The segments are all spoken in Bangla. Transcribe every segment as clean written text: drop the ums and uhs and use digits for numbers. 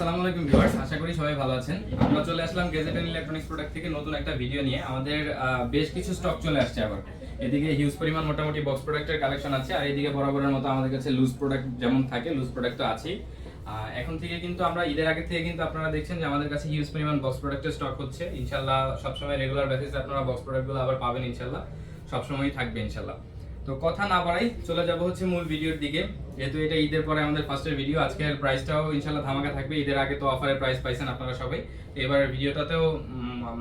আসসালামু আলাইকুম ভিউয়ার্স, আশা করি সবাই ভালো আছেন। আমরা চলে আসলাম গ্যাজেট এন্ড ইলেকট্রনিক্স প্রোডাক্ট থেকে নতুন একটা ভিডিও নিয়ে। আমাদের বেশ কিছু স্টক চলে আসছে আবার। এদিকে হিউজ পরিমাণ মোটামুটি বক্স প্রোডাক্টের কালেকশন আছে, আর এদিকে বরাবরের মতো আমাদের কাছে লুজ প্রোডাক্ট যেমন থাকে লুজ প্রোডাক্ট তো আছেই। এখন থেকে কিন্তু আমরা ঈদের আগে থেকে কিন্তু আপনারা দেখছেন যে আমাদের কাছে হিউজ পরিমাণ বক্স প্রোডাক্টের স্টক হচ্ছে। ইনশাআল্লাহ সবসময় রেগুলার বেসিসে আপনারা বক্স প্রোডাক্টগুলো আবার পাবেন, ইনশাআল্লাহ সবসময়ই থাকবে ইনশাআল্লাহ। তো কথা না বাড়াই চলে যাব হচ্ছে মূল ভিডিওর দিকে। যেহেতু এটা ঈদের পরে আমাদের ফার্স্টের ভিডিও, আজকের প্রাইসটাও ইনশাআল্লাহ ধামাকা থাকবে। ঈদের আগে তো অফারের প্রাইস পাইছেন আপনারা সবাই, এবার ভিডিওটাতেও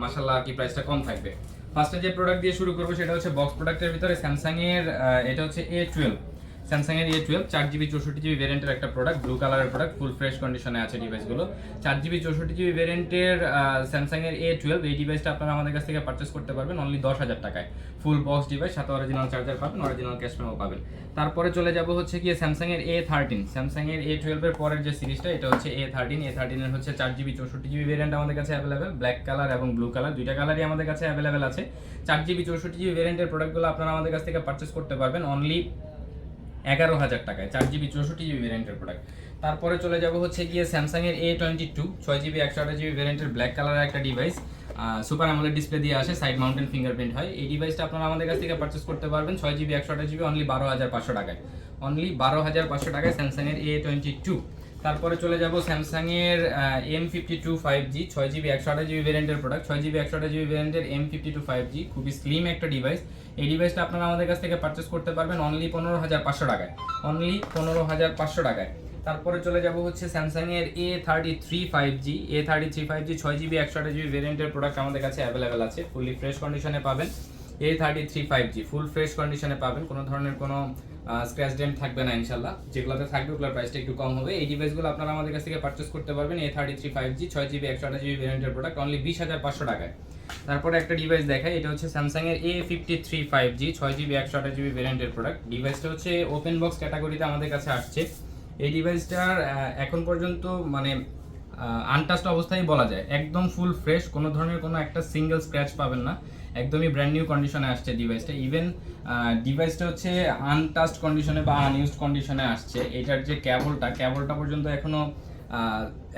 মাশাআল্লাহ কি প্রাইসটা কম থাকবে। ফার্স্টে যে প্রোডাক্ট দিয়ে শুরু করব সেটা হচ্ছে বক্স প্রোডাক্টের ভিতরে স্যামসাং এর এটা হচ্ছে A12, স্যামসাং এর A12 4GB 64GB ভেরিয়েন্টের একটা প্রোডাক্ট, ব্লু কালারের প্রোডাক্ট, ফুল ফ্রেশ কন্ডিশনে আছে ডিভাইসগুলো। 4GB 64GB ভেরিয়েন্টের স্যামসাং এর A12 এই ডিভাইসটা আপনারা আমাদের কাছ থেকে পারচেজ করতে পারবেন অনলি 10,000 টাকায়। ফুল বক্স ডিভাইস, সাথে অরিজিনাল চার্জার পাবেন, অরিজিনাল ক্যাশ মেমো পাবেন। তারপরে চলে যাব হচ্ছে কি স্যামসাং এর A13, স্যামসাং এর A12 এর পরের যে সিরিজটা এটা হচ্ছে A13 এর হচ্ছে 4GB 64GB ভেরিয়েন্ট আমাদের কাছে অ্যাভেলেবেল, ব্ল্যাক কালার এবং ব্লু কালার দুইটা কালারই আমাদের কাছে অ্যাভেলেবেল আছে। 4GB 64GB ভেরিয়েন্টের প্রোডাক্টগুলো আপনারা আমাদের কাছ থেকে পারচেজ করতে পারবেন অনলি 11,000 টাকায়, 4GB 64GB ভেরিয়েন্টের প্রোডাক্ট। তারপরে চলে যাব হচ্ছে গিয়ে স্যামসাং এর A22 6GB 128GB ভেরিয়েন্টের ব্ল্যাক কালারের একটা ডিভাইস, সুপার অ্যামোলেড ডিসপ্লে দিয়ে আসে, সাইড মাউন্টেন ফিঙ্গারপ্রিন্ট হয়। এই ডিভাইসটা আপনারা আমাদের কাছ থেকে পারচেজ করতে পারবেন 6GB 128GB অনলি 12,500 টাকায়, অনলি 12,500 টাকায় স্যামসাং এর A22। তারপরে চলে যাব স্যামসাং এর M52 5G 6GB 128GB ভেরিয়েন্টের প্রোডাক্ট, 6GB 128GB ভেরিয়েন্টের M52 5G, খুবই স্লিম একটা ডিভাইস। এই ডিভাইসটা আপনারা আমাদের কাছ থেকে পারচেজ করতে পারবেন অনলি 15,500 টাকায়, অনলি 15,500 টাকায়। তারপরে চলে যাব হচ্ছে স্যামসাং এর A33 5G 6GB 128GB ভেরিয়েন্টের প্রোডাক্ট আমাদের কাছে অ্যাভেলেবেল আছে, ফুলি ফ্রেশ কন্ডিশনে পাবেন। A33 5G ফুল ফ্রেশ কন্ডিশনে পাবেন, কোনো ধরনের কোনো স্ক্র্যাচ ডেন্ট থাকবে না ইনশাআল্লাহ। যেগুলোতে থাকবে ওগুলোর প্রাইসটা একটু কম হবে। এই ডিভাইসগুলো আপনারা আমাদের কাছ থেকে পারচেজ করতে পারবেন A33 5G 6GB 128GB ভেরিয়েন্টের প্রোডাক্ট অনলি 20,500 টাকায়। তারপরে একটা ডিভাইস দেখাই, এটা হচ্ছে স্যামসাং এর A53 5G 6GB 128GB ভেরিয়েন্টের প্রোডাক্ট। ডিভাইসটা হচ্ছে ওপেন বক্স ক্যাটাগরিতে আমাদের কাছে আসছে। এই ডিভাইসটার এখন পর্যন্ত মানে আনটাস্ট অবস্থায় বলা যায়, একদম ফুল ফ্রেশ, কোনো ধরনের কোনো একটা সিঙ্গেল স্ক্র্যাচ পাবেন না, একদমই ব্র্যান্ড নিউ কন্ডিশনে আসছে ডিভাইসটা। ইভেন ডিভাইসটা হচ্ছে আনটাস্ট কন্ডিশনে বা আনইউজড কন্ডিশনে আসছে। এটার যে কেবলটা পর্যন্ত এখনো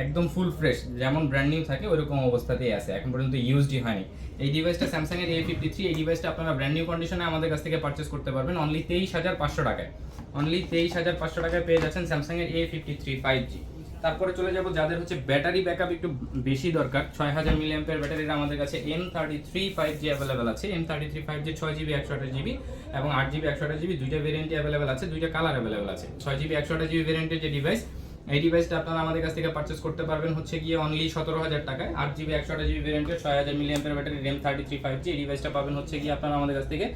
একদম ফুল ফ্রেশ, যেমন ব্র্যান্ড নিউ থাকে ওইরকম অবস্থাতেই আছে, এখন পর্যন্ত ইউজডই হয়নি। এই ডিভাইসটা স্যামসাং এর A53, এই ডিভাইসটা আপনারা ব্র্যান্ড নিউ কন্ডিশনে আমাদের কাছ থেকে পারচেজ করতে পারবেন অনলি 23,500 টাকায়, অনলি 23,500 টাকায় পেয়ে যাচ্ছেন স্যামসাং এর A53 5G। তারপরে চলে যাব যাদের হচ্ছে ব্যাটারি ব্যাকআপ একটু বেশি দরকার, 6000 mAh ব্যাটারির আমাদের কাছে M33 5G অ্যাভেলেবেল আছে। M33 5G 6GB 128GB এবং 8GB 128GB দুইটা ভেরিয়েন্টই অ্যাভেলেবেল আছে, দুইটা কালার অ্যাভেলেবেল আছে। 6GB 128GB ভেরিয়েন্টের যে ডিভাইস, এই ডিভাইসটা আপনারা আমাদের কাছ থেকে পারচেজ করতে পারবেন হচ্ছে গিয়ে অনলি 17,000 টাকায়। 8GB 128GB ভেরিয়েন্টের 6000 mAh ব্যাটারির M33 5G এই ডিভাইসটা পাবেন হচ্ছে গিয়ে আপনারা আমাদের কাছ থেকে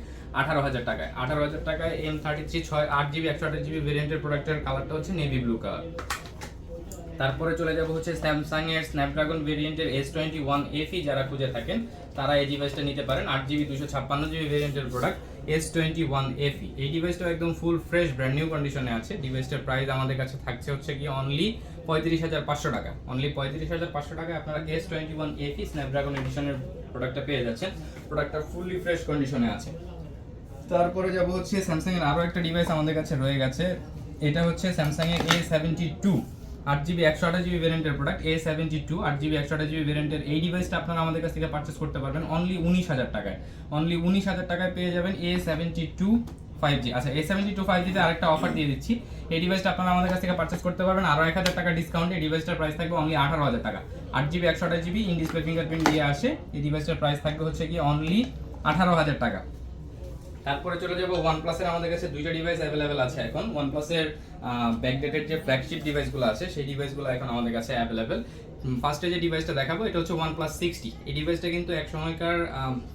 18,000 টাকায়। 18,000 টাকায় M33 8GB 128GB ভেরিয়েন্টের প্রোডাক্টের কালারটা হচ্ছে নেভি ব্লু কালার। তারপরে চলে যাব হচ্ছে স্যামসাং এর স্ন্যাপড্রাগন ভেরিয়েন্টের S21 FE, যারা খুঁজে থাকেন তারা এই ডিভাইসটা নিতে পারেন। 8GB 256GB ভেরিয়েন্টের প্রোডাক্ট S21 FE, এই ডিভাইসটা একদম ফুল ফ্রেশ ব্র্যান্ড নিউ কন্ডিশনে আছে। ডিভাইসটার প্রাইস আমাদের কাছে থাকছে হচ্ছে কি অনলি 35,500 টাকা, অনলি 35,500 টাকায় আপনারা S21 FE স্ন্যাপড্রাগন এডিশনের প্রোডাক্টটা পেয়ে যাচ্ছেন। প্রোডাক্টটা ফুললি ফ্রেশ কন্ডিশনে আছে। তারপরে যাব হচ্ছে স্যামসাং এর আরো একটা ডিভাইস আমাদের কাছে রয়ে গেছে, এটা হচ্ছে স্যামসাং এর A72 8GB 128GB ভেরিয়েন্টের প্রোডাক্ট, A72 8GB 128GB ভেরিয়েন্টের এই ডিভাইসটা আপনারা আমাদের কাছ থেকে পারচেজ করতে পারবেন অনলি 19,000 টাকায়, অনলি 19,000 টাকায় পেয়ে যাবেন A72 5G। আচ্ছা, A72 5G তে আরেকটা অফার দিয়ে দিচ্ছি, এই ডিভাইসটা আপনারা আমাদের কাছ থেকে পারচেজ করতে পারবেন আরো 1,000 টাকা ডিসকাউন্টে। এই ডিভাইসটার প্রাইস থাকবে অনলি 18,000 টাকা। 8GB 128GB in display fingerprint দিয়ে আসে, এই ডিভাইসটার প্রাইস থাকবে হচ্ছে কি অনলি 18,000 টাকা। তারপরে চলে যাব OnePlus এর আমাদের কাছে দুইটা ডিভাইস অ্যাভেলেবেল আছে এখন। OnePlus এর ব্যাকডেটেড যে ফ্ল্যাগশিপ ডিভাইসগুলো আছে সেই ডিভাইসগুলো এখন আমাদের কাছে অ্যাভেলেবেল। ফার্স্টে যে ডিভাইসটা দেখাবো এটা হচ্ছে OnePlus 60। এই ডিভাইসটা কিন্তু এক সময়কার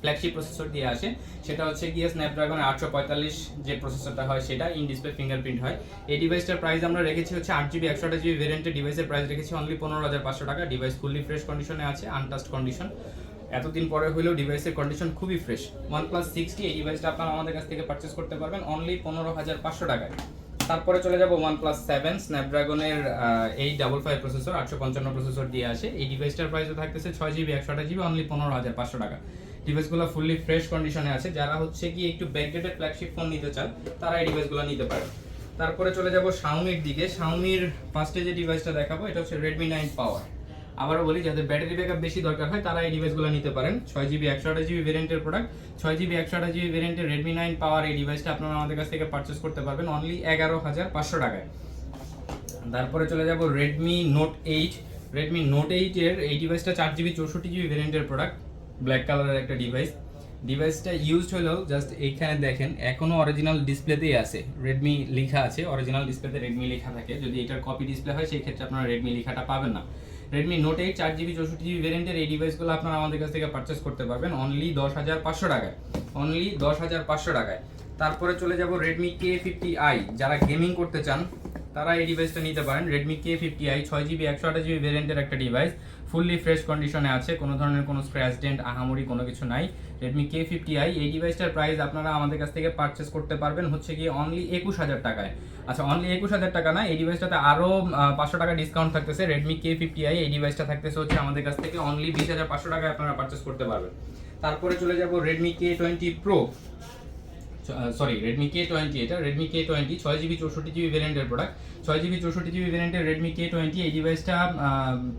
ফ্ল্যাগশিপ প্রসেসর দিয়ে আসে, সেটা হচ্ছে গিয়ে স্ন্যাপড্রাগন 845 যে প্রসেসরটা হয় সেটা, ইন ডিসপ্লে ফিঙ্গারপ্রিন্ট হয়। এই ডিভাইসটার প্রাইস আমরা রেখেছি হচ্ছে 8GB 128GB ভেরিয়েন্টের ডিভাইসের প্রাইস রেখেছি অনলি 15,500 টাকা। ডিভাইস ফুললি ফ্রেশ কন্ডিশনে আছে, আনটাস্ট কন্ডিশন, এতদিন পরে হলেও ডিভাইসের কন্ডিশন খুবই ফ্রেশ। OnePlus 60 এই ডিভাইসটা আপনারা আমাদের কাছ থেকে পারচেজ করতে পারবেন অনলি 15,500 টাকায়। তারপরে চলে যাব OnePlus 7 স্ন্যাপড্রাগনের 855 প্রসেসর 855 প্রসেসর দিয়ে আসে। এই ডিভাইসটার প্রাইসও থাকতেছে 6GB 128GB অনলি 15,500 টাকা। ডিভাইসগুলো ফুললি ফ্রেশ কন্ডিশনে আছে, যারা হচ্ছে কি একটু ব্যাকডেটেড ফ্ল্যাগশিপ ফোন নিতে চান তারা এই ডিভাইসগুলো নিতে পারেন। তারপরে চলে যাব Xiaomi-র দিকে। Xiaomi-র ফার্স্টে যে ডিভাইসটা দেখাবো এটা হচ্ছে Redmi 9 Power। আবারও বলি, যাদের ব্যাটারি ব্যাকআপ বেশি দরকার হয় তারা এই ডিভাইসগুলো নিতে পারেন। 6GB 128GB ভেরিয়েন্টের প্রোডাক্ট, 6GB 128GB ভেরিয়েন্টের Redmi 9 Power এই ডিভাইসটা আপনারা আমাদের কাছ থেকে পারচেজ করতে পারবেন অনলি 11,500 টাকায়। তারপরে চলে যাব Redmi Note 8। Redmi Note 8 এর এই ডিভাইসটা 4GB 64GB ভেরিয়েন্টের প্রোডাক্ট, ব্ল্যাক কালারের একটা ডিভাইসটা ইউজড হলেও জাস্ট এইখানে দেখেন এখনো অরিজিনাল ডিসপ্লেতেই আছে, রেডমি লেখা আছে, অরিজিনাল ডিসপ্লেতে রেডমি লেখা থাকে। যদি এটার কপি ডিসপ্লে হয় সেই ক্ষেত্রে আপনারা রেডমি লেখাটা পাবেন না। Redmi Note 8 4GB 64GB ভেরিয়েন্টের এই ডিভাইসগুলো আপনারা আমাদের কাছ থেকে পারচেজ করতে পারবেন অনলি 10,500 টাকায়, অনলি 10,500 টাকায়। তারপরে চলে যাব Redmi K50i। যারা গেমিং করতে চান তারা এই ডিভাইসটা নিতে পারেন। Redmi K50i 6GB 128GB ভেরিয়েন্টের একটা ডিভাইস, ফুললি ফ্রেশ কন্ডিশনে আছে, কোনো ধরনের কোনো স্ক্র্যাচ ডেন্ট আহামরি কোনো কিছু নাই। Redmi K50i এই ডিভাইসটার প্রাইস আপনারা আমাদের কাছ থেকে পারচেজ করতে পারবেন হচ্ছে কি অনলি 21,000 টাকায়। আচ্ছা, অনলি 21,000 টাকা না, এই ডিভাইসটাতে আরও 500 টাকা ডিসকাউন্ট থাকতেছে। Redmi K50i এই ডিভাইসটা থাকতেছে হচ্ছে আমাদের কাছ থেকে অনলি 20,500 টাকায় আপনারা পারচেজ করতে পারবেন। তারপরে চলে যাব Redmi K20 Pro, Redmi K20, এটা Redmi K20 6GB 64GB ভেরিয়েন্টের প্রোডাক্ট, 6GB 64GB ভেরিয়েন্টের Redmi K20 এই ডিভাইসটা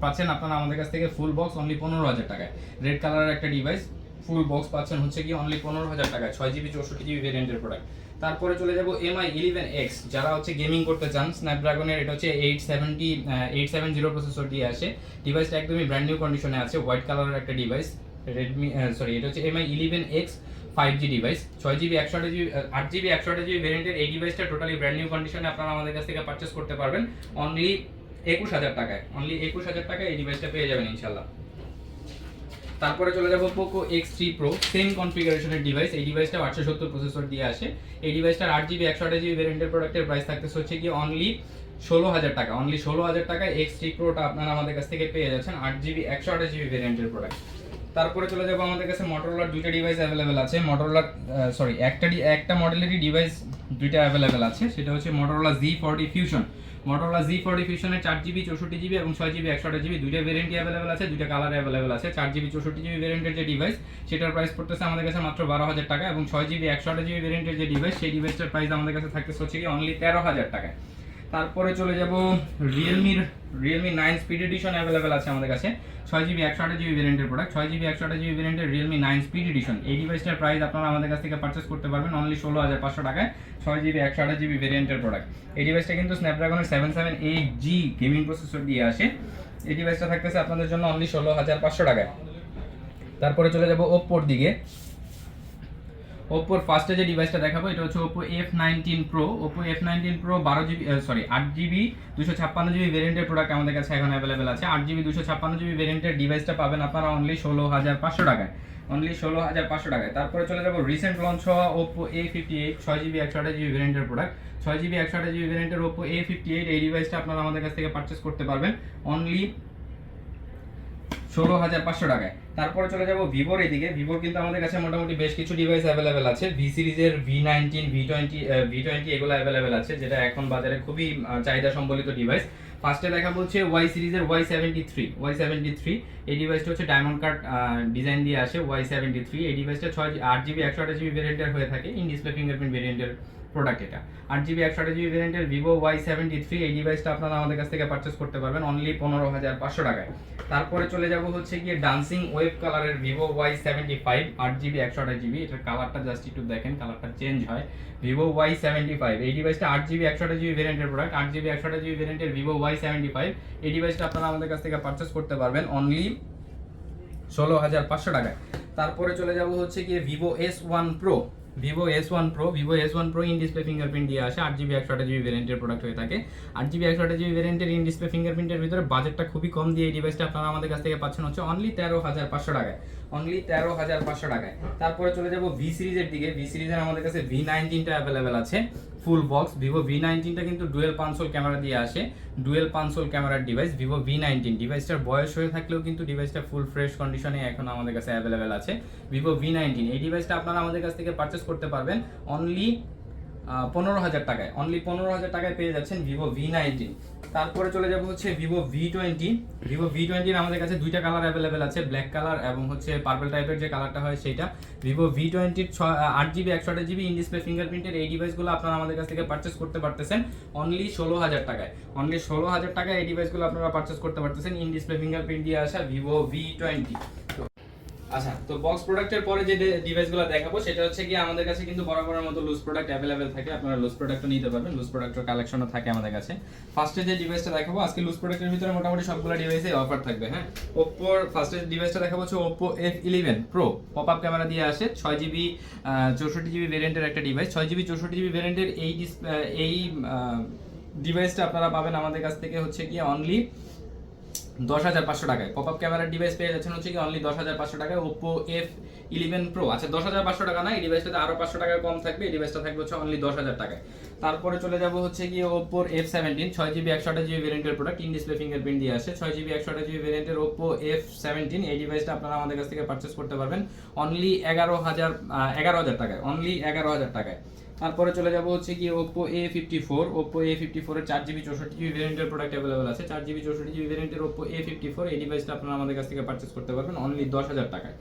পাচ্ছেন আপনারা আমাদের কাছ থেকে ফুল বক্স অনলি 15,000 টাকায়। রেড কালারের একটা ডিভাইস, ফুল বক্স পাচ্ছেন হচ্ছে কি অনলি 15,000 টাকায়, 6GB 64GB ভেরিয়েন্টের প্রোডাক্ট। তারপরে চলে যাব MI 11X। যারা হচ্ছে গেমিং করতে চান, স্ন্যাপড্রাগনের এটা হচ্ছে 870 প্রসেসর দিয়ে আসে। ডিভাইসটা একদমই ব্র্যান্ড নিউ কন্ডিশনে আছে, হোয়াইট কালারের একটা ডিভাইস। এটা হচ্ছে MI 11X 5G device, 6GB 8GB 128GB ভেরিয়েন্টের এই ডিভাইসটা টোটালি ব্র্যান্ড নিউ কন্ডিশনে আপনারা আমাদের কাছ থেকে পারচেজ করতে পারবেন অনলি 21,000 টাকায়, অনলি 21,000 টাকায় এই ডিভাইসটা পেয়ে যাবেন ইনশাআল্লাহ। তারপরে চলে যাব Poco X3 Pro, সেম কনফিগারেশনের ডিভাইস। এই ডিভাইসটা 870 প্রসেসর দিয়ে আসে। এই ডিভাইসটার 8GB 128GB ভেরিয়েন্টের প্রোডাক্টের প্রাইস থাকতেছে হচ্ছে কি অনলি 16,000 টাকা, অনলি 16,000 টাকায় X3 Proটা আপনারা আমাদের কাছ থেকে পেয়ে যাচ্ছেন 8GB 128GB ভেরিয়েন্টের প্রোডাক্ট। তারপরে চলে যাব আমাদের কাছে Motorola দুইটা ডিভাইস অ্যাভেলেবেল আছে। একটা মডেলেরই ডিভাইস দুইটা অ্যাভেলেবেল আছে, সেটা হচ্ছে Motorola Z40 Fusion। Motorola Z40 Fusion-এর 4GB 64GB এবং 6GB 128GB দুইটা ভেরিয়েন্টই অ্যাভেলেবেল আছে, দুইটা কালার অ্যাভেলেবেল আছে। 4GB 64GB ভেরিয়েন্টের যে ডিভাইস সেটার প্রাইস পড়তেছে আমাদের কাছে মাত্র 12,000 টাকা, এবং 6GB 128GB ভেরিয়েন্টের যে ডিভাইস সেই ডিভাইসটার প্রাইস আমাদের কাছে থাকতেছে হচ্ছে কি অনলি 13,000 টাকায়। তারপরে চলে যাব Realme 9 Speed Edition অ্যাভেলেবেল আছে আমাদের কাছে, 6GB 128GB ভেরিয়েন্টের প্রোডাক্ট, 6GB 128GB ভেরিয়েন্টের Realme 9 Speed Edition এই ডিভাইসটার প্রাইস আপনারা আমাদের কাছ থেকে পারচেজ করতে পারবেন অনলি 16,500 টাকায়, 6GB 128GB ভেরিয়েন্টের প্রোডাক্ট। এই ডিভাইসটা কিন্তু স্ন্যাপড্রাগনের 778G গেমিং প্রসেসর দিয়ে আসে। এই ডিভাইসটা থাকতেছে আপনাদের জন্য অনলি 16,500 টাকায়। তারপরে চলে যাব Oppo-র দিকে। Oppo-র ফার্স্টে যে ডিভাইসটা দেখাবো এটা হচ্ছে Oppo F19 Pro। Oppo F19 Pro 8GB 256GB ভেরিয়েন্টের প্রোডাক্ট আমাদের কাছে এখন অ্যাভেলেবেল আছে। 8GB 256GB ভেরিয়েন্টের ডিভাইসটা পাবেন আপনারা অনলি 16,500 টাকায়, অনলি 16,500 টাকায়। তারপরে চলে যাব রিসেন্ট লঞ্চ হওয়া Oppo A58 6GB 128GB ভেরিয়েন্টের প্রোডাক্ট, 6GB 128GB ভেরিয়েন্টের Oppo A58 এই ডিভাইসটা আপনারা আমাদের কাছ থেকে পারচেজ করতে পারবেন অনলি 16,500 টাকায়। তারপরে চলে যাব ভিভোর এদিকে। ভিভোর কিন্তু আমাদের কাছে মোটামুটি বেশ কিছু ডিভাইস অ্যাভেলেবেল আছে। ভি সিরিজের V19 V20 এগুলো অ্যাভেলেবেল আছে, যেটা এখন বাজারে খুবই চাহিদা সম্বলিত ডিভাইস। ফার্স্টে দেখা বলছে Y সিরিজের Y73 এই ডিভাইসটা হচ্ছে ডায়মন্ড কাট ডিজাইন দিয়ে আসে। Y73 এই ডিভাইসটা 8GB 128GB ভেরিয়েন্টের হয়ে থাকে, ইন ডিসপ্লে ফিঙ্গারপ্রিন্ট ভেরিয়েন্টের প্রোডাক্ট এটা। 8GB 128GB ভেরিয়েন্টের Vivo Y73 এই ডিভাইসটা আপনারা আমাদের কাছ থেকে পারচেজ করতে পারবেন অনলি 15,500 টাকায়। তারপরে চলে যাব হচ্ছে গিয়ে ডান্সিং ওয়েব কালারের Vivo Y75 8GB 128GB, এটার কালারটা জাস্ট একটু দেখেন, কালারটা চেঞ্জ হয়। Vivo Y75 এই ডিভাইসটা 8GB 128GB ভেরিয়েন্টের প্রোডাক্ট, 8GB 128GB ভেরিয়েন্টের Vivo Y75 এই ডিভাইসটা আপনারা আমাদের কাছ থেকে পারচেজ করতে পারবেন অনলি 16,500 টাকায়। তারপরে চলে যাব হচ্ছে গিয়ে Vivo S1 Pro। Vivo S1 Pro in display fingerprint দিয়ে আসে, 8GB 128GB ভেরিয়েন্টের প্রোডাক্ট হয়ে থাকে। 8GB 128GB ভেরিয়েন্টের ইন ডিসপ্লে ফিঙ্গারপ্রিন্টের ভিতরে বাজেটটা খুবই কম দিয়ে এই ডিভাইসটা আপনারা আমাদের কাছ থেকে পাচ্ছেন হচ্ছে অনলি 13,500 টাকায়, অনলি 13,500 টাকায়। তারপরে চলে যাব ভি সিরিজের দিকে। ভি সিরিজের আমাদের কাছে V19টা অ্যাভেলেবেল আছে, ফুল বক্স। Vivo V19টা কিন্তু ডুয়েল পাঁচশোল ক্যামেরা দিয়ে আসে, ডুয়েল পাঁচশোল ক্যামেরার ডিভাইস Vivo V19। ডিভাইসটার বয়স হয়ে থাকলেও কিন্তু ডিভাইসটা ফুল ফ্রেশ কন্ডিশনে এখন আমাদের কাছে অ্যাভেলেবেল আছে Vivo V19। এই ডিভাইসটা আপনারা আমাদের কাছ থেকে পারচেজ করতে পারবেন অনলি 15,000 টাকায়, অনলি 15,000 টাকায় পেয়ে যাচ্ছেন ভিভো V19। তারপরে চলে যাব হচ্ছে ভিভো V20। ভিভো V20 আমাদের কাছে দুইটা কালার অ্যাভেলেবেল আছে, ব্ল্যাক কালার এবং হচ্ছে পার্পল টাইপের যে কালারটা হয় সেটা। Vivo V20 8GB 128GB in display ফিঙ্গারপ্রিন্টের এই ডিভাইসগুলো আপনারা আমাদের কাছ থেকে পারচেস করতে পারতেছেন অনলি 16,000 টাকায়। অনলি 16,000 টাকায় এই ডিভাইসগুলো আপনারা পারচেস করতে পারতেছেন ইন ডিসপ্লে ফিঙ্গারপ্রিন্ট দিয়ে আসা ভিভো V20। আচ্ছা, তো বক্স প্রোডাক্টের পরে যে ডিভাইসগুলো দেখাবো সেটা হচ্ছে কি আমাদের কাছে কিন্তু বরাবরের মতো লুজ প্রোডাক্ট অ্যাভেলেবেল থাকে, আপনারা লুজ প্রোডাক্টও নিতে পারবেন, লুজ প্রোডাক্টের কালেকশনও থাকে আমাদের কাছে। ফার্স্টে যে ডিভাইসটা দেখাবো আজকে লুজ প্রোডাক্টের ভিতরে মোটামুটি সবগুলো ডিভাইসে অফার থাকবে। হ্যাঁ, ওপ্পোর ফার্স্টে ডিভাইসটা দেখাবো হচ্ছে Oppo F11 Pro, pop up camera দিয়ে আসে, 6GB 64GB ভেরিয়েন্টের একটা ডিভাইস। 6GB 64GB ভেরিয়েন্টের এই ডিভাইসটা আপনারা পাবেন আমাদের কাছ থেকে হচ্ছে কি অনলি 10,500 টাকায়। পপ আপ ক্যামেরার ডিভাইস পেয়ে যাচ্ছেন হচ্ছে কি অনলি 10,500 টাকায় ওপ্পো F11 Pro। আচ্ছা, 10,500 টাকা না, এই ডিভাইসটাতে আরো 500 টাকা কম থাকবে, এই ডিভাইসটা থাকবে হচ্ছে অনলি 10,000 টাকায়। তারপরে চলে যাব হচ্ছে কি ওপ্পোর F17 6GB 128GB ভেরিয়েন্টের প্রোডাক্ট, ইন ডিসপ্লে ফিঙ্গারপ্রিন্ট দিয়ে আসে, 6GB 128GB ভেরিয়েন্টের ওপ্পো F17। এই ডিভাইসটা আপনারা আমাদের কাছ থেকে পারচেস করতে পারবেন অনলি 11,000 টাকায়, অনলি 11,000 টাকায়। তারপরে চলে যাব হচ্ছে কি ওপ্পো A54। ওপ্পো A54 এর 4GB 64GB ভেরিয়েন্টের প্রোডাক্ট अवेलेबल আছে, 4GB 64GB ভেরিয়েন্টের ওপ্পো A54 এই ডিভাইসটা আপনারা আমাদের কাছ থেকে পারচেজ করতে পারবেন অনলি 10,000 টাকায়।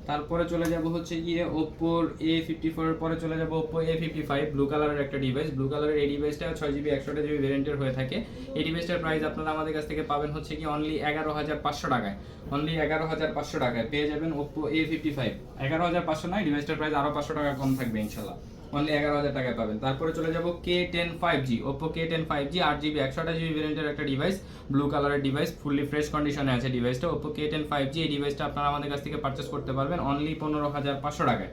তারপরে চলে যাব হচ্ছে গিয়ে ওপ্পোর A54 এর পরে চলে যাব ওপ্পো A55 ব্লু কালারের একটা ডিভাইস। ব্লু কালারের এই ডিভাইসটা 6GB 128GB ভেরিয়েন্টের হয়ে থাকে। এই ডিভাইসটার প্রাইস আপনারা আমাদের কাছ থেকে পাবেন হচ্ছে কি অনলি 11,500 টাকায়, অনলি 11,500 টাকায় পেয়ে যাবেন ওপ্পো A55। 11,500 নয়, ডিভাইসটার প্রাইস আরো 500 টাকা কম থাকবে ইনশাআল্লাহ, অনলি 11,000 টাকায় পাবেন। তারপরে চলে যাব K10 5G, Oppo K10 5G 8GB 128GB ভেরিয়েন্টের একটা ডিভাইস, ব্লু কালারের ডিভাইস, ফুললি ফ্রেশ কন্ডিশনে আছে ডিভাইসটা। ওপ্পো K10 5G এই ডিভাইসটা আপনারা আমাদের কাছ থেকে পারচেস করতে পারবেন অনলি 15,500 টাকায়।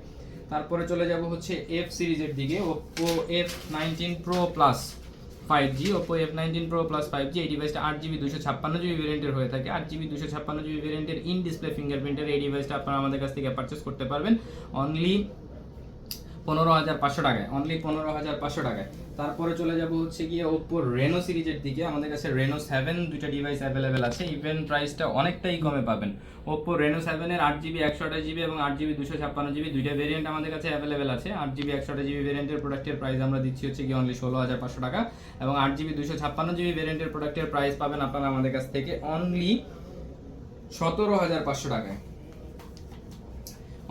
তারপরে চলে যাব হচ্ছে F সিরিজের দিকে, Oppo F19 Pro Plus 5G, Oppo F19 Pro Plus 5G এই ডিভাইসটা 8GB 256GB ভেরিয়েন্টের হয়ে থাকে। 8GB 256GB ভেরিয়েন্টের ইন ডিসপ্লে ফিঙ্গারপ্রিন্টের এই ডিভাইসটা আপনারা আমাদের কাছ থেকে পারচেস করতে পারবেন অনলি 15,500 টাকায়, অনলি 15,500 টাকায়। তারপরে চলে যাব হচ্ছে গিয়ে ওপ্পোর রেনো সিরিজের দিকে, আমাদের কাছে রেনো 7 দুইটা ডিভাইস অ্যাভেলেবেল আছে, ইভেন প্রাইসটা অনেকটাই কমে পাবেন। ওপ্পো রেনো 7 এর 8GB 128GB এবং 8GB 256GB দুইটা ভেরিয়েন্ট আমাদের কাছে অ্যাভেলেবেল আছে। 8GB 128GB ভেরিয়েন্টের প্রোডাক্টের প্রাইস আমরা দিচ্ছি হচ্ছে গিয়ে অনলি 16,500 টাকা এবং 8GB 256GB ভেরিয়েন্টের প্রোডাক্টের প্রাইস পাবেন আপনারা আমাদের কাছ থেকে অনলি 17,500 টাকায়,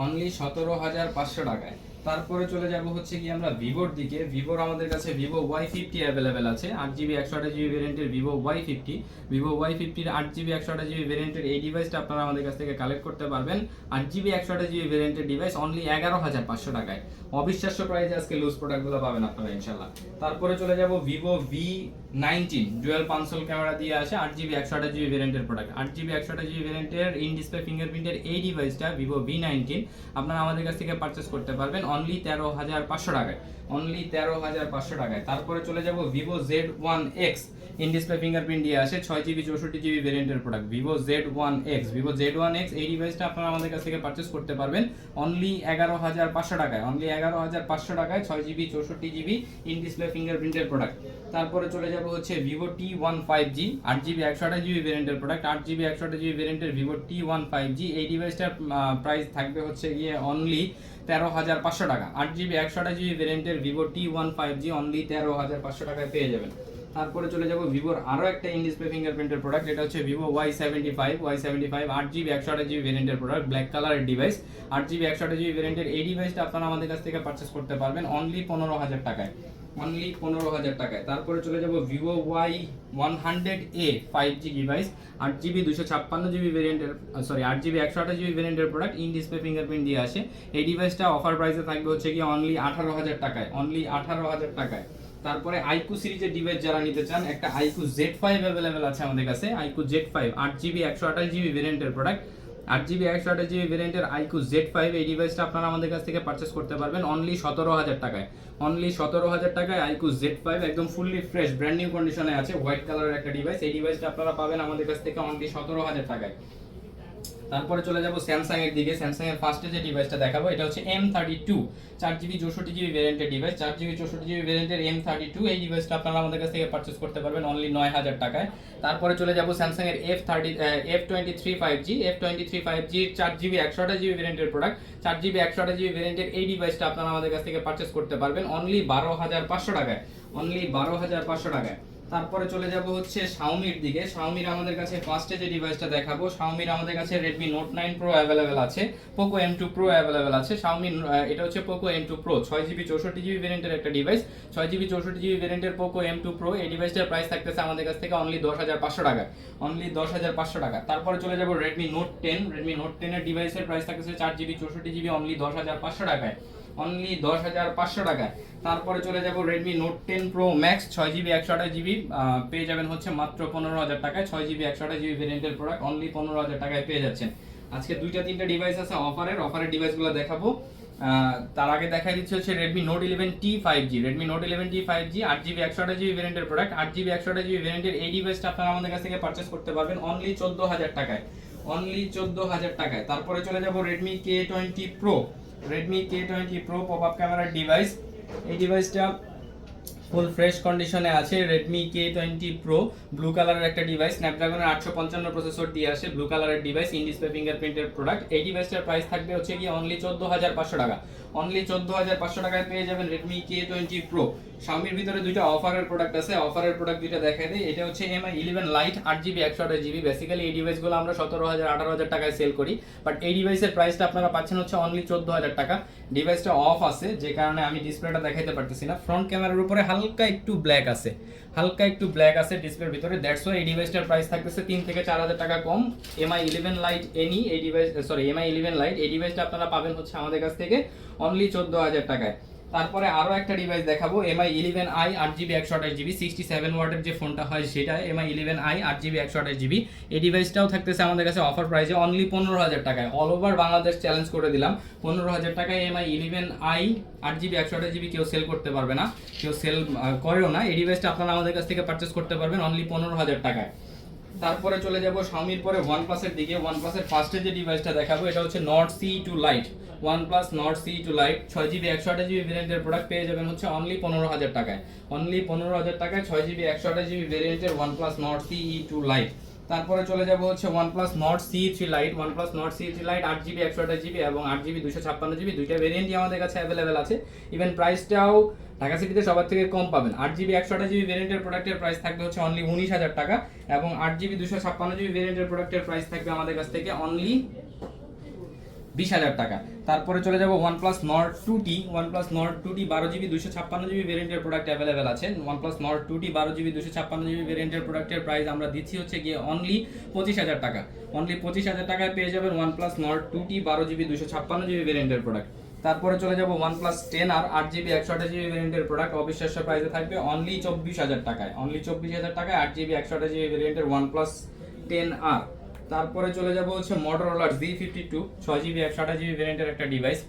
অনলি 17,500 টাকায়। তারপরে চলে যাব হচ্ছে কি আমরা ভিভোর দিকে। ভিভোর আমাদের কাছে ভিভো Y50 অ্যাভেলেবেল আছে, 8GB 128GB ভেরিয়েন্টের ভিভো Y50। ভিভো Y50 এর 8GB 128GB ভেরিয়েন্টের এই ডিভাইসটা আপনারা আমাদের কাছ থেকে কালেক্ট করতে পারবেন 8GB 128GB ভেরিয়েন্টের ডিভাইস অনলি 11,500 টাকায়। অবিশ্বাস্য প্রাইসে আজকে লুজ প্রোডাক্টগুলো পাবেন আপনারা ইনশাআল্লাহ। তারপরে চলে যাব ভিভো V19 ডুয়াল পাঁচশোল ক্যামেরা দিয়ে আসে, 8GB 128GB ভেরিয়েন্টের প্রোডাক্ট, 8GB 128GB ভেরিয়েন্টের ইন ডিসপ্লে ফিঙ্গারপ্রিন্টের এই ডিভাইসটা ভিভো V19 আপনারা আমাদের কাছ থেকে পারচেস করতে পারবেন অনলি 13,500 টাকায়, অনলি 13,500 টাকায়। তারপরে চলে যাব Vivo Z1X in display fingerprint দিয়ে আসে, 6GB 64GB ভেরিয়েন্টের product Vivo Z1X। Vivo Z1X এই ডিভাইসটা আপনারা আমাদের কাছ থেকে পারচেস করতে পারবেন অনলি 11,500 টাকায়, অনলি 11,500 টাকায় 6GB 64GB in display ফিঙ্গারপ্রিন্টের product. তারপরে চলে যাব হচ্ছে Vivo T1 5G 8GB 128GB ভেরিয়েন্টের প্রোডাক্ট, 8GB 128GB ভেরিয়েন্টের ভিভো T1 5G এই ডিভাইসটার প্রাইস থাকবে হচ্ছে গিয়ে অনলি 13,500 টাকা। 8GB 128GB ভেরিয়েন্টের ভিভো T1 5G অনলি 13,500 টাকায় পেয়ে যাবেন। তারপরে চলে যাব ভিভোর আরো একটা ইন ডিসপ্লে ফিঙ্গারপ্রিন্টের প্রোডাক্ট, এটা হচ্ছে ভিভো Y75 8GB 128GB ভেরিয়েন্টের প্রোডাক্ট, ব্ল্যাক কালারের ডিভাইস, 8GB 128GB ভেরিয়েন্টের এই ডিভাইসটা আপনারা আমাদের কাছ থেকে পারচেস করতে পারবেন অনলি 15,000 টাকায়, অনলি 15,000 টাকায়। তারপরে চলে যাব Vivo Y100A 5G device, 8GB 256GB ভেরিয়েন্টের 8GB 128GB ভেরিয়েন্টের প্রোডাক্ট, ইন ডিসপ্লে ফিঙ্গারপ্রিন্ট দিয়ে আসে। এই ডিভাইসটা অফার প্রাইসে থাকবে হচ্ছে কি অনলি 18,000 টাকায়, অনলি 18,000 টাকায়। তারপরে আইকু সিরিজের ডিভাইস যারা নিতে চান, একটা আইকু Z5 অ্যাভেলেবেল আছে আমাদের কাছে, আইকু Z5 8GB 128GB ভেরিয়েন্টের প্রোডাক্ট, 8GB 128GB ভেরিয়েন্টের আইকু Z5 এই ডিভাইসটা আপনারা আমাদের কাছ থেকে পারচেস করতে পারবেন অনলি 17,000 টাকায়, অনলি 17,000 টাকায় আইকু Z5 একদম ফুললি ফ্রেশ ব্র্যান্ড নিউ কন্ডিশনে আছে, হোয়াইট কালারের একটা ডিভাইস, এই ডিভাইসটা আপনারা পাবেন আমাদের কাছ থেকে অনলি 17,000 টাকায়। তারপরে চলে যাব স্যামসাং এর দিকে। স্যামসাং এর ফার্স্টে যে ডিভাইসটা দেখাবো এটা হচ্ছে M32 4GB 64GB ভেরিয়েন্টের ডিভাইস। 4GB 64GB ভেরিয়েন্টের M32 এই ডিভাইসটা আপনারা আমাদের কাছ থেকে পারচেজ করতে পারবেন অনলি 9000 টাকায়। তারপরে চলে যাব স্যামসাং এর F23 5G 4GB 128GB ভেরিয়েন্টের প্রোডাক্ট। 4GB 128GB ভেরিয়েন্টের এই ডিভাইসটা আপনারা আমাদের কাছ থেকে পারচেজ করতে পারবেন অনলি 12500 টাকায়, অনলি 12500 টাকায়। তারপরে চলে যাব হচ্ছে Xiaomi-র দিকে। Xiaomi-র আমাদের কাছে ফার্স্টে যে ডিভাইসটা দেখাবো, Xiaomi-র আমাদের কাছে Redmi Note 9 Pro अवेलेबल আছে, Poco M2 Pro अवेलेबल আছে। Xiaomi এটা হচ্ছে Poco M2 Pro 6GB 64GB ভেরিয়েন্টের একটা ডিভাইস। 6GB 64GB ভেরিয়েন্টের Poco M2 Pro এই ডিভাইসটার প্রাইস থাকতেছে আমাদের কাছ থেকে অনলি 10500 টাকা, অনলি 10500 টাকা। তারপরে চলে যাব Redmi Note 10। Redmi Note 10 এর ডিভাইসের প্রাইস থাকতেছে 4GB 64GB অনলি 10500 টাকায়, অনলি 10500 টাকায়। তারপরে চলে যাব Redmi Note 10 Pro Max 6GB 128GB পেয়ে যাবেন হচ্ছে মাত্র 15000 টাকায়। 6GB 128GB ভেরিয়েন্টের প্রোডাক্ট অনলি 15000 টাকায় পেয়ে যাচ্ছেন। আজকে দুইটা তিনটা ডিভাইস আছে অফারের ডিভাইসগুলো দেখাবো। তার আগে দেখাই দিচ্ছি হচ্ছে Redmi Note 11T 5G। Redmi Note 11T 5G 8GB 128GB ভেরিয়েন্টের প্রোডাক্ট। 8GB 128GB ভেরিয়েন্টের এই ডিভাইসটা আপনারা আমাদের কাছ থেকে পারচেজ করতে পারবেন অনলি 14000 টাকায়, অনলি 14000 টাকায়। তারপরে চলে যাব Redmi K20 Pro। Redmi K20 Pro popup ক্যামেরার ডিভাইস। এই ডিভাইসটা ফুল ফ্রেশ কন্ডিশনে আছে। Redmi K20 Pro ব্লু কালারের একটা ডিভাইস, স্ন্যাপড্রাগনের 855 প্রসেসর দিয়ে আসে, ব্লু কালারের ডিভাইস, ইন ডিসপ্লে ফিঙ্গারপ্রিন্টের প্রোডাক্ট। এই ডিভাইসটার প্রাইস থাকবে হচ্ছে কি অনলি 14500 টাকা, অনলি 14500 টাকায় পেয়ে যাবেন Redmi K20 Pro। Xiaomi-র ভিতরে দুইটা অফারের প্রোডাক্ট আছে, অফারের প্রোডাক্ট দুইটা দেখাই দেই। এটা হচ্ছে MI 11 Lite 8GB 128GB। Basically এই ডিভাইসগুলো আমরা 17000 18000 টাকায় সেল করি, বাট এই ডিভাইসের প্রাইসটা আপনারা পাচ্ছেন হচ্ছে অনলি 14000 টাকা। ডিভাইসটা অফ আছে যে কারণে আমি ডিসপ্লেটা দেখাইতে পারতেছি না। ফ্রন্ট ক্যামেরার উপরে হালকা একটু ব্ল্যাক আছে, হালকা একটু ব্ল্যাক আছে ডিসপ্লের ভিতরে, দ্যাটস ওয়াই এই ডিভাইসটার প্রাইস থাকতেছে 3 থেকে 4000 টাকা কম। MI 11 Lite এনি এই ডিভাইস MI 11 Lite এই ডিভাইসটা আপনারা পাবেন হচ্ছে আমাদের কাছ থেকে অনলি 14000 টাকায়। তারপরে আরো একটা ডিভাইস দেখাবো, MI 11i 8GB 128GB 67 ওয়াটের যে ফোনটা হয় সেটা, MI 11i 8GB 128GB। এই ডিভাইসটাও থাকতেছে আমাদের কাছে অফার প্রাইসে অনলি 15000 টাকায়। অল ওভার বাংলাদেশ চ্যালেঞ্জ করে দিলাম, 15000 টাকায় MI 11i 8GB 128GB কেউ সেল করতে পারবে না, কেউ সেল করেও না। এই ডিভাইসটা আপনারা আমাদের কাছ থেকে পারচেজ করতে পারবেন অনলি 15000 টাকায়। তারপরে চলে যাব Xiaomi-র পরে OnePlus এর দিকে। OnePlus এর ফার্স্টে যে ডিভাইসটা দেখাবো এটা হচ্ছে Nord CE2 Lite। OnePlus Nord CE2 Lite 6GB 128GB ভেরিয়েন্টের প্রোডাক্ট পেয়ে যাবেন হচ্ছে অনলি 15000 টাকায়, অনলি 15000 টাকায় 6GB 128GB ভেরিয়েন্টের OnePlus Nord CE2 Lite। তারপরে চলে যাব হচ্ছে OnePlus Nord CE3 Lite। OnePlus Nord CE3 Lite 8GB 128GB এবং 8GB 256GB দুইটা ভেরিয়েন্টই আমাদের কাছে অ্যাভেলেবেল আছে। ইভেন প্রাইসটাও ঢাকা সিটিতে সবার থেকে কম পাবেন। 8GB 128GB ভেরিয়েন্টের প্রোডাক্টের প্রাইস থাকবে হচ্ছে অনলি 19000 টাকা এবং 8GB 256GB ভেরিয়েন্টের প্রোডাক্টের প্রাইস থাকবে আমাদের কাছ থেকে অনলি 20000 টাকা। তারপরে চলে যাব OnePlus Nord 2T। OnePlus Nord 2T 12GB 256GB ভেরিয়েন্টের প্রোডাক্ট অ্যাভেলেবেল আছে। OnePlus Nord 2T 12GB 256GB ভেরিয়েন্টের প্রোডাক্টের প্রাইস আমরা দিচ্ছি হচ্ছে গিয়ে অনলি 25000 টাকা, অনলি 25000 টাকায় পেয়ে যাবেন OnePlus Nord 2T 12GB 256GB ভেরিয়েন্টের প্রোডাক্ট। তারপরে চলে যাব OnePlus 10R 8GB 128GB ভেরিয়েন্টের প্রোডাক্ট অবিশ্বাস্য প্রাইসে থাকবে অনলি 24000 টাকায়, অনলি 24000 টাকায় 8GB 128GB ভেরিয়েন্টের OnePlus 10R। তারপরে চলে যাব হচ্ছে Motorola Z52 6GB 128GB ভেরিয়েন্টের একটা ডিভাইস।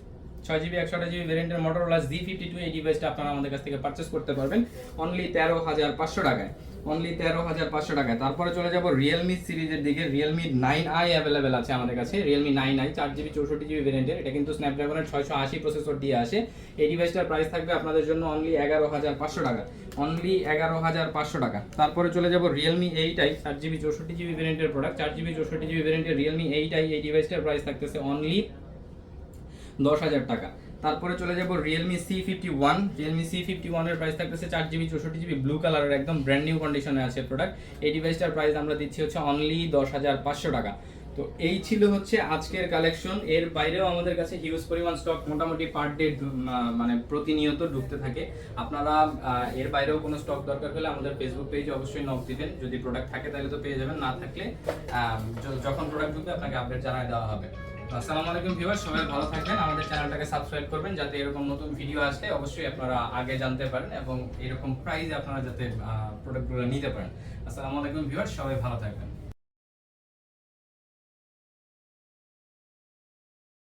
6GB 128GB ভেরিয়েন্টের Motorola Z52 এই ডিভাইসটা আপনারা আমাদের কাছ থেকে পারচেজ করতে পারবেন অনলি 13500 টাকায়, অনলি 13500 টাকায়। তারপরে চলে যাব Realme সিরিজের দিকে। Realme 9i অ্যাভেলেবেল আছে আমাদের কাছে। Realme 9i 4GB 64GB ভেরিয়েন্টের, এটা কিন্তু স্ন্যাপড্রাগনের 680 প্রসেসর দিয়ে আসে। এই ডিভাইসটার প্রাইস থাকবে আপনাদের জন্য অনলি 11500 টাকা, অনলি 11500 টাকা। তারপরে চলে যাব Realme 8i 4GB 64GB ভেরিয়েন্টের প্রোডাক্ট। 4GB 64GB ভেরিয়েন্টের Realme 8i এই ডিভাইসটার প্রাইস থাকতেছে অনলি 10000 টাকা। তারপরে চলে যাব Realme C51। Realme C51 এর প্রাইস থাকতেছে 4GB 64GB ব্লু কালারের একদম ব্র্যান্ড নিউ কন্ডিশনে আছে প্রোডাক্ট। এই ডিভাইসটার প্রাইস আমরা দিচ্ছি হচ্ছে অনলি 10500 টাকা। তো এই ছিল হচ্ছে আজকের কালেকশন। এর বাইরেও আমাদের কাছে হিউজ পরিমাণ স্টক মোটামুটি পার ডে মানে প্রতিনিয়ত ঢুকতে থাকে। আপনারা এর বাইরেও কোনো স্টক দরকার হলে আমাদের ফেসবুক পেজে অবশ্যই নক দিবেন। যদি প্রোডাক্ট থাকে তাহলে তো পেয়ে যাবেন, না থাকলে যখন প্রোডাক্ট ঢুকবে আপনাকে আপডেট জানিয়ে দেওয়া হবে। আসসালামু আলাইকুম ভিউয়ার্স, সবাই ভালো থাকবেন। আমাদের চ্যানেলটাকে সাবস্ক্রাইব করবেন যাতে এরকম নতুন ভিডিও আসলে অবশ্যই আপনারা আগে জানতে পারেন এবং এরকম প্রাইসে আপনারা যাতে প্রোডাক্টগুলো নিতে পারেন। আসসালামু আলাইকুম ভিউয়ার্স, সবাই ভালো থাকবেন।